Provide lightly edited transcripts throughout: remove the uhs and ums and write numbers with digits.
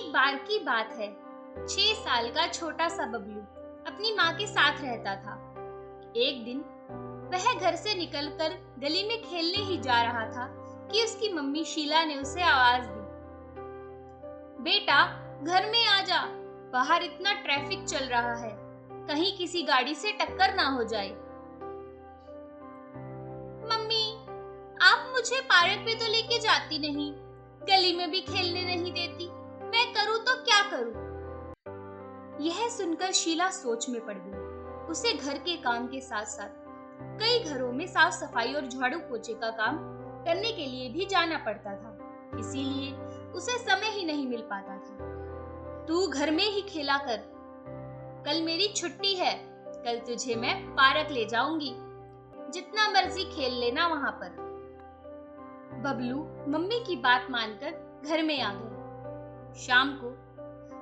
एक बार की बात है। 6 साल का छोटा सा बबलू अपनी माँ के साथ रहता था। एक दिन वह घर से निकलकर गली में खेलने ही जा रहा था कि उसकी मम्मी शीला ने उसे आवाज दी, बेटा घर में आ जा, बाहर इतना ट्रैफिक चल रहा है, कहीं किसी गाड़ी से टक्कर ना हो जाए। मम्मी, आप मुझे पार्क में तो लेके जाती नहीं, गली में भी खेलने नहीं देती, मैं करूँ तो क्या करूँ? यह सुनकर शीला सोच में पड़ गई। उसे घर के काम के साथ साथ कई घरों में साफ सफाई और झाड़ू पोछे का काम करने के लिए भी जाना पड़ता था, इसीलिए उसे समय ही नहीं मिल पाता था। तू घर में ही खेला कर, कल मेरी छुट्टी है, कल तुझे मैं पार्क ले जाऊंगी, जितना मर्जी खेल लेना वहां पर। बबलू मम्मी की बात मानकर घर में आ गया। शाम को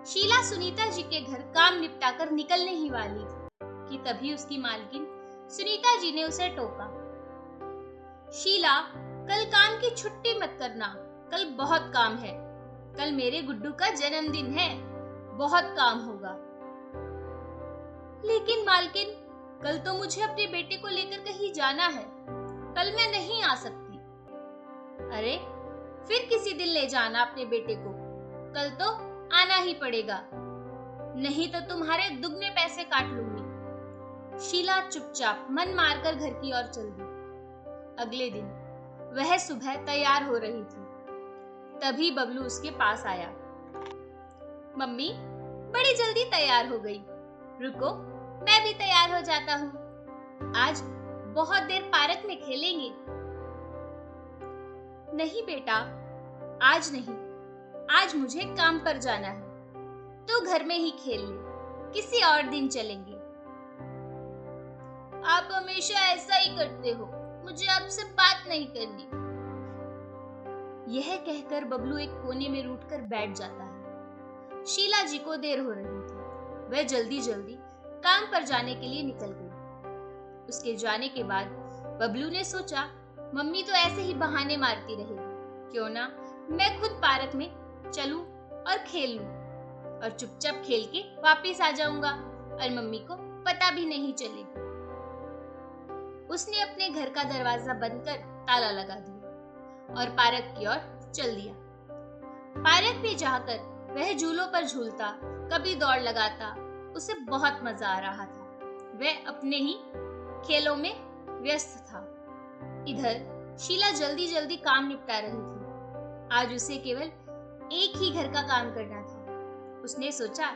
शीला सुनीता जी के घर काम निपटाकर निकलने ही वाली थी कि तभी उसकी मालकिन सुनीता जी ने उसे टोका, शीला, कल काम की छुट्टी मत करना, कल बहुत काम है, कल मेरे गुड्डू का जन्मदिन है, बहुत काम होगा। लेकिन मालकिन, कल तो मुझे अपने बेटे को लेकर कहीं जाना है, कल मैं नहीं आ सकती। अरे फिर किसी दिन ले जाना अपने बेटे को, कल तो आना ही पड़ेगा, नहीं तो तुम्हारे दुगने पैसे काट लूंगी। शीला चुपचाप मन मारकर घर की ओर चल दी। अगले दिन वह सुबह तैयार हो रही थी, तभी बबलू उसके पास आया। मम्मी, बड़ी जल्दी तैयार हो गई, रुको मैं भी तैयार हो जाता हूँ, आज बहुत देर पार्क में खेलेंगे। नहीं बेटा, आज नहीं, आज मुझे काम पर जाना है, तो घर में ही खेल ले, किसी और दिन चलेंगे। आप हमेशा ऐसा ही करते हो, मुझे आपसे बात नहीं करनी। यह कहकर बबलू एक कोने में रूठकर बैठ जाता है। शीला जी को देर हो रही थी, वह जल्दी जल्दी काम पर जाने के लिए निकल गई। उसके जाने के बाद बबलू ने सोचा, मम्मी तो ऐसे ही बहाने मारती रहेगी, क्यों ना मैं खुद पार्क में चलूं और खेल लूं, और चुपचाप खेल के वापस आ जाऊंगा और मम्मी को पता भी नहीं चलेगा। उसने अपने घर का दरवाजा बंद कर ताला लगा दिया और पार्क की ओर चल दिया। पार्क में जाकर वह झूलों पर झूलता, कभी दौड़ लगाता, उसे बहुत मजा आ रहा था। वह अपने ही खेलों में व्यस्त था। इधर शीला जल्दी जल्दी काम निपटा रही थी। आज उसे केवल एक ही घर का काम करना था। उसने सोचा,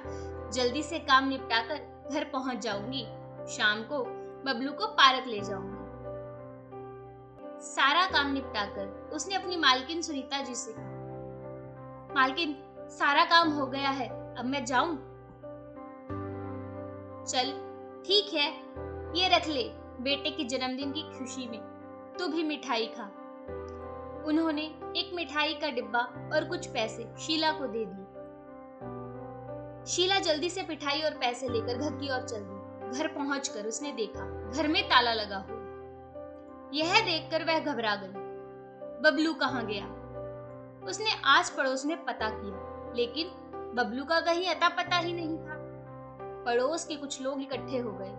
जल्दी से काम निपटाकर घर पहुंच जाऊंगी, शाम को बबलू को पार्क ले जाऊंगी। सारा काम निपटाकर उसने अपनी मालकिन सुनीता जी से कहा, मालकिन, सारा काम हो गया है, अब मैं जाऊं? चल ठीक है, ये रख ले, बेटे के जन्मदिन की खुशी में तू भी मिठाई खा। उन्होंने एक मिठाई का डिब्बा और कुछ पैसे शीला को दे दिए। शीला जल्दी से मिठाई और पैसे लेकर घर की ओर चल दी। घर पहुंचकर उसने देखा घर में ताला लगा हुआ। यह देखकर वह घबरा गई। बबलू कहाँ गया? उसने आस पड़ोस में पता किया, लेकिन बबलू का कहीं अता पता ही नहीं था। पड़ोस के कुछ लोग इकट्ठे हो गए,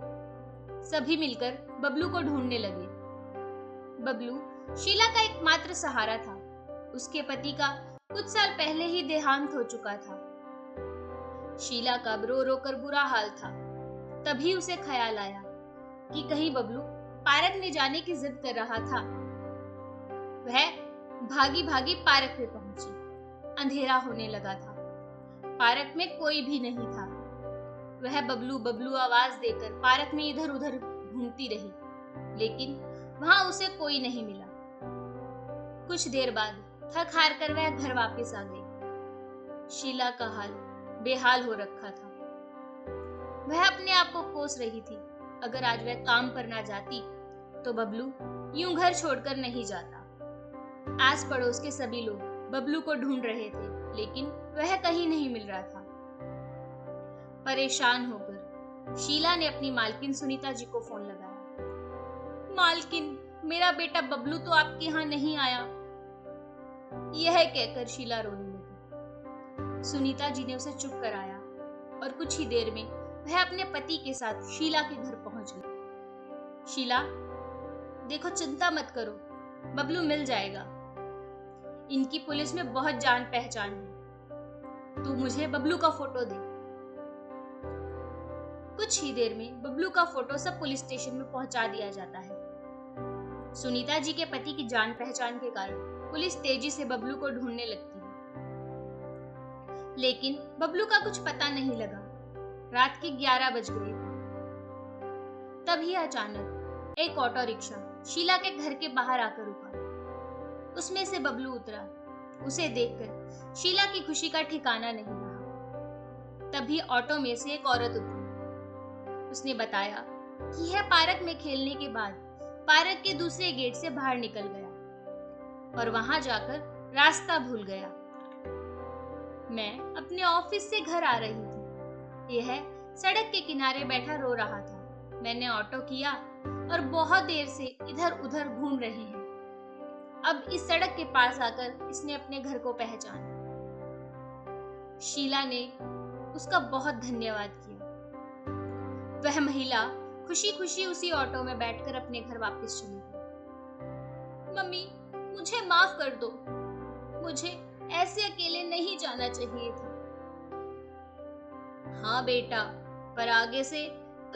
सभी मिलकर बबलू को ढूंढने लगे। बबलू शीला का एकमात्र सहारा था। उसके पति का कुछ साल पहले ही देहांत हो चुका था। शीला का रो रो कर बुरा हाल था। तभी उसे ख्याल आया कि कहीं बबलू पार्क में जाने की जिद कर रहा था। वह भागी भागी पार्क में पहुंची। अंधेरा होने लगा था। पार्क में कोई भी नहीं था। वह बबलू बबलू आवाज देकर पार्क में इधर उधर घूमती रही, लेकिन वहां उसे कोई नहीं मिला। कुछ देर बाद थक हार कर वह घर वापस आ गई। शीला का हाल बेहाल हो रखा था। वह अपने आप को कोस रही थी, अगर आज वह काम पर ना जाती तो बबलू यूं घर छोड़कर नहीं जाता। आस पड़ोस के सभी लोग बबलू को ढूंढ रहे थे, लेकिन वह कहीं नहीं मिल रहा था। परेशान होकर शीला ने अपनी मालकिन सुनीता जी को फोन लगाया। मालकिन, मेरा बेटा बबलू तो आपके यहाँ नहीं आया। यह कहकर शीला रोने लगी। सुनीता जी ने उसे चुप कराया और कुछ ही देर में वह अपने पति के साथ शीला के घर पहुंच गई। शीला, देखो चिंता मत करो, बबलू मिल जाएगा। इनकी पुलिस में बहुत जान पहचान है। तू मुझे बबलू का फोटो दे। कुछ ही देर में बबलू का फोटो सब पुलिस स्टेशन में पहुंचा दिया जाता है। सुनीता जी के पति की जान पहचान के कारण पुलिस तेजी से बबलू को ढूंढने लगती है, लेकिन बबलू का कुछ पता नहीं लगा। रात के 11 बज गए थे। तभी अचानक एक ऑटो रिक्शा शीला के घर के बाहर आकर रुका। उसमें से बबलू उतरा। उसे देखकर शीला की खुशी का ठिकाना नहीं रहा। तभी ऑटो में से एक औरत उतरी। उसने बताया कि यह पार्क में खेलने के बाद पार्क के दूसरे गेट से बाहर निकल गया और वहां जाकर रास्ता भूल गया। मैं अपने ऑफिस से घर आ रही थी। यह सड़क के किनारे बैठा रो रहा था। मैंने ऑटो किया और बहुत देर से इधर उधर घूम रहे हैं। अब इस सड़क के पास आकर इसने अपने घर को पहचाना। शीला ने उसका बहुत धन्यवाद किया। वह महिला खुशी खुशी उसी ऑटो में बैठकर अपने घर वापस चली गई। मम्मी, मुझे माफ कर दो। मुझे ऐसे अकेले नहीं जाना चाहिए था। हाँ बेटा, पर आगे से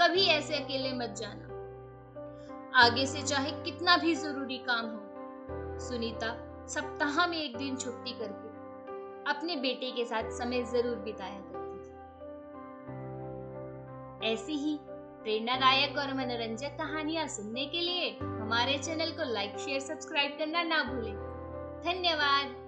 कभी ऐसे अकेले मत जाना। आगे से चाहे कितना भी जरूरी काम हो। सुनीता सप्ताह में एक दिन छुट्टी करके अपने बेटे के साथ समय जरूर बिताया करती थी। ऐसी ही प्रेरणादायक और मनोरंजक कहानियां सुनने के लिए हमारे चैनल को लाइक, शेयर, सब्सक्राइब करना ना भूलें। धन्यवाद।